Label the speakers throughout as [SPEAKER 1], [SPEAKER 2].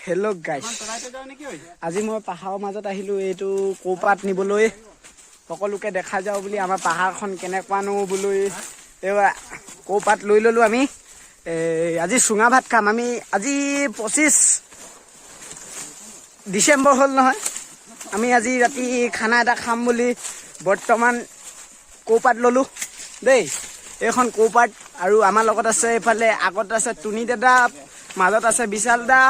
[SPEAKER 1] Hello' গাইছ, আজি মই পাহাৰৰ মাজত আহিলোঁ এইটো কৌপাত নিবলৈ। সকলোকে দেখা যাওঁ বুলি আমাৰ পাহাৰখন কেনেকুৱানো বুলি কৌপাত লৈ ল'লোঁ আমি। আজি চুঙা ভাত খাম আমি। আজি 25 ডিচেম্বৰ হ'ল নহয়। আমি আজি ৰাতি খানা এটা খাম বুলি বৰ্তমান কৌপাত ল'লোঁ দেই। এইখন কৌপাত আৰু আমাৰ লগত আছে, এইফালে আগত আছে টুনি দাদা, মাজত আছে বিশাল দা,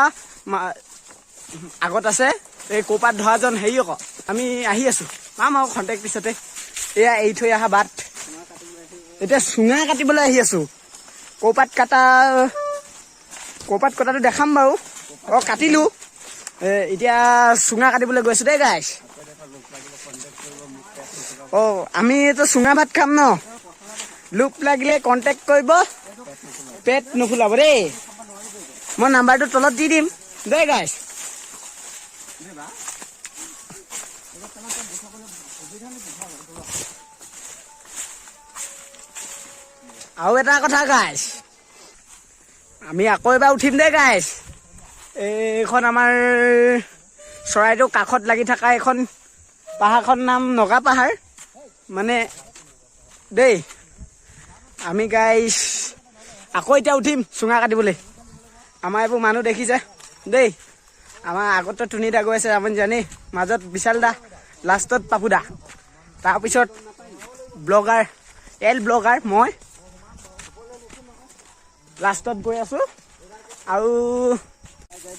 [SPEAKER 1] আগত আছে এই কৌপাত ধৰাজন হেৰি আকৌ। আমি আহি আছোঁ, পাম আৰু খন্তেক পিছতে। এয়া এৰি থৈ অহা বাট, এতিয়া চুঙা কাটিবলৈ আহি আছোঁ। কৌপাত কটাটো দেখাম বাৰু। কাটিলোঁ, এতিয়া চুঙা কাটিবলৈ গৈছোঁ দেই গাইছ। আমি এইটো চুঙা ভাত খাম ন। লোক লাগিলে কণ্টেক্ট কৰিব, পেট নুফুলাব দেই। মই নাম্বাৰটো তলত দি দিম দেই গাইছ। আৰু এটা কথা গাইছ, আমি আকৌ এবাৰ উঠিম দেই গাইছ। এইখন আমাৰ চৰাইদেউ কাষত লাগি থকা এইখন পাহাৰখন নাম নগা পাহাৰ মানে দেই। আমি গাইছ আকৌ এতিয়া উঠিম চুঙা কাটিবলৈ। আমাৰ এইবোৰ মানুহ দেখিছে দেই। আমাৰ আগতো টুনি দা গৈ আছে, আপুনি জানেই, মাজত বিশাল দা, লাষ্টত পাপু দা, তাৰপিছত ব্লগাৰ ব্লগাৰ মই লাষ্টত গৈ আছোঁ। আৰু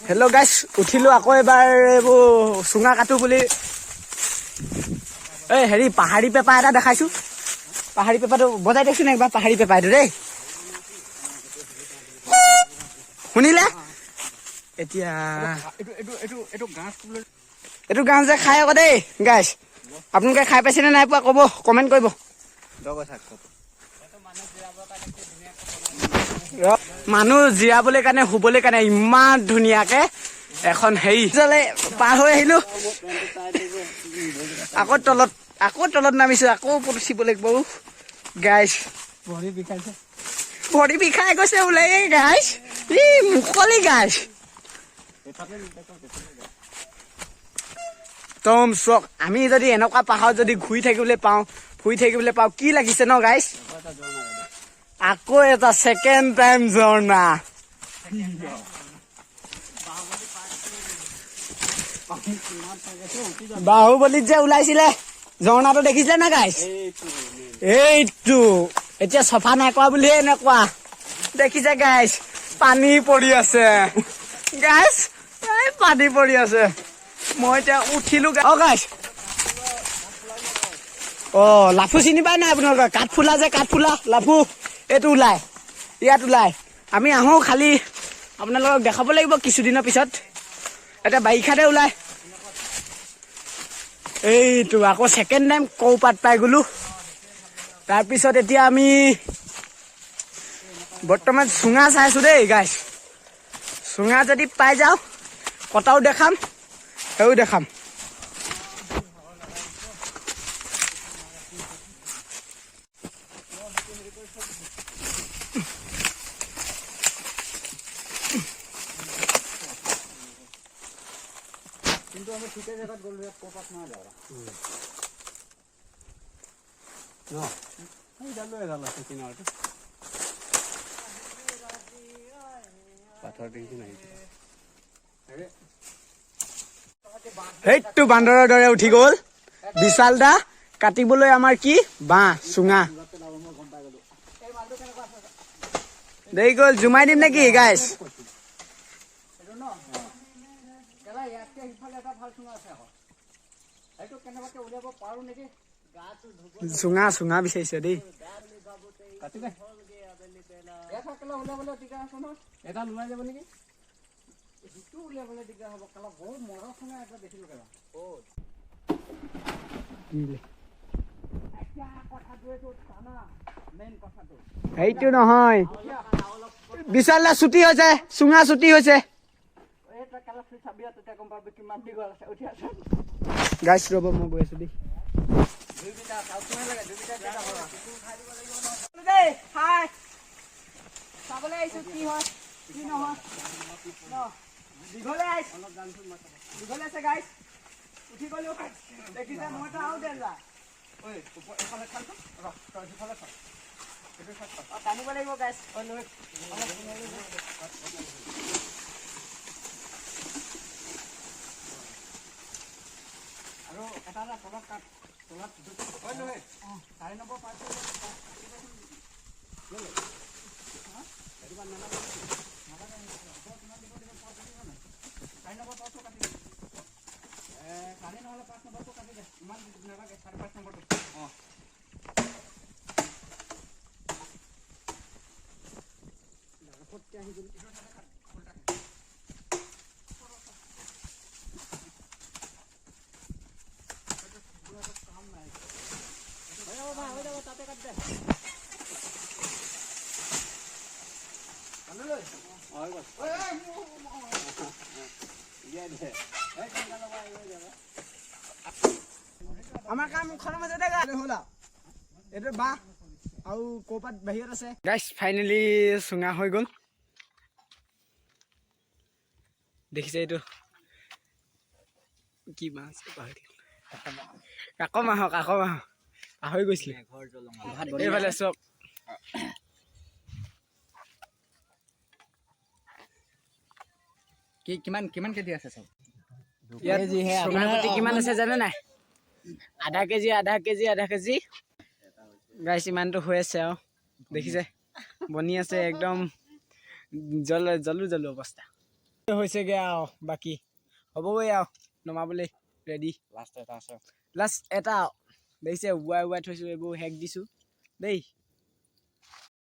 [SPEAKER 1] হেল্ল' গাইছ, উঠিলোঁ আকৌ এবাৰ এইবোৰ চুঙা কাটো বুলি। হেৰি পাহাৰী পেপা এটা দেখাইছোঁ। পাহাৰী পেপাটো বজাই দেখিছোঁ নে একবাৰ? পাহাৰী পেপা এইটো দেই, শুনিলে? এতিয়া এইটো গাঁও যে খাই আকৌ দেই গাইছ। আপোনালোকে খাই পাইছেনে নাই পোৱা ক'ব, কমেণ্ট কৰিব। মানুহ জিৰাবলৈ কাৰণে, শুবলৈ কাৰণে ইমান ধুনীয়াকে এখন হেৰি পাৰ হৈ আহিলোঁ। আকৌ তলত নামিছোঁ, আকৌ ওপৰত উঠিব লাগিব গাইছ। ভৰি বিষাই গৈছে বোলে এই গাইছ। মুকলি গাইছ তম চক। আমি যদি এনেকুৱা পাহাৰত যদি ফুৰি থাকিবলৈ পাওঁ কি লাগিছে ন গাইছ। আকৌ এটা ছেকেণ্ড টাইম ঝৰ্ণা। বাহুবলীত যে ওলাইছিলে ঝৰ্ণাটো দেখিছিলে না গাইছ? এইটো এতিয়া চফা নাই কৰা বুলিহে এনেকুৱা দেখিছে গাইছ। পানী পৰি আছে গাইছ, পানী পৰি আছে। মই এতিয়া উঠিলোঁ গাইছ। লাফু চিনি পাই নাই আপোনালোকে? কাঠফুলা যে কাঠফুলা লাফু, এইটো ওলাই ইয়াত ওলাই। আমি আহোঁ, খালি আপোনালোকক দেখাব লাগিব কিছুদিনৰ পিছত। এতিয়া বাৰিষাতে ওলাই। এইটো আকৌ ছেকেণ্ড টাইম কৌপাত পাই গ'লোঁ। তাৰপিছত এতিয়া আমি বৰ্তমান চুঙা চাইছোঁ দেই গাইছ। চুঙা যদি পাই যাওঁ কটাও দেখাম, সেইও দেখাম। কিন্তু আমি ঠিকে জেগাত গ'লো, ইয়াত কৌপাত নাই যাওঁ এডাল আছে কিনাৰতে। পাথৰ ডিঙি নাহিছে। সেইটো বান্দৰৰ দৰে উঠি গ'ল বিশাল দা কাটিবলৈ আমাৰ কি বাঁহ চুঙা দেৰি গ'ল। জুমাই দিম নেকি গাইছ? চুঙা বিচাৰিছে দেই। সেইটো নহয়, বিশাল দা ছুটি হৈছে, চুঙা ছুটি হৈছে গাইছ। ৰ'ব মই গৈ আছোঁ দেই। চাবলৈ আহিছোঁ কি হয়। কি নহয় দীঘলে আহিছে দীঘলে আছে গাইছ উঠি গ'লো দেখিছে মইতো আৰু ডেঞ্জাৰ টানিব লাগিব গাইছ আৰু এটা এটা তলত কাট তলত 4 নম্বৰ পাইছে আমাৰ কাম খতম হৈছে দে হ'ল এইটো বাঁহ আৰু ক'ৰবাত বাহিৰত আছে গাইছ ফাইনেলি চুঙা হৈ গ'ল দেখিছে এইটো কি মাছ কাক মাহ পাহৰি গৈছিলে এইফালে চব
[SPEAKER 2] কিমান কেজি আছে চব
[SPEAKER 1] ইয়াত চুঙা প্ৰতি কিমান আছে জানে নাই আধা কেজি গাইছ ইমানটো হৈ আছে আৰু দেখিছে বনি আছে একদম জলু অৱস্থা হৈছেগে আৰু বাকী হ'বগৈ আৰু নমাবলৈ ৰেডি লাষ্ট এটা দেখিছে উৱাই থৈছোঁ এইবোৰ হেক দিছোঁ দেই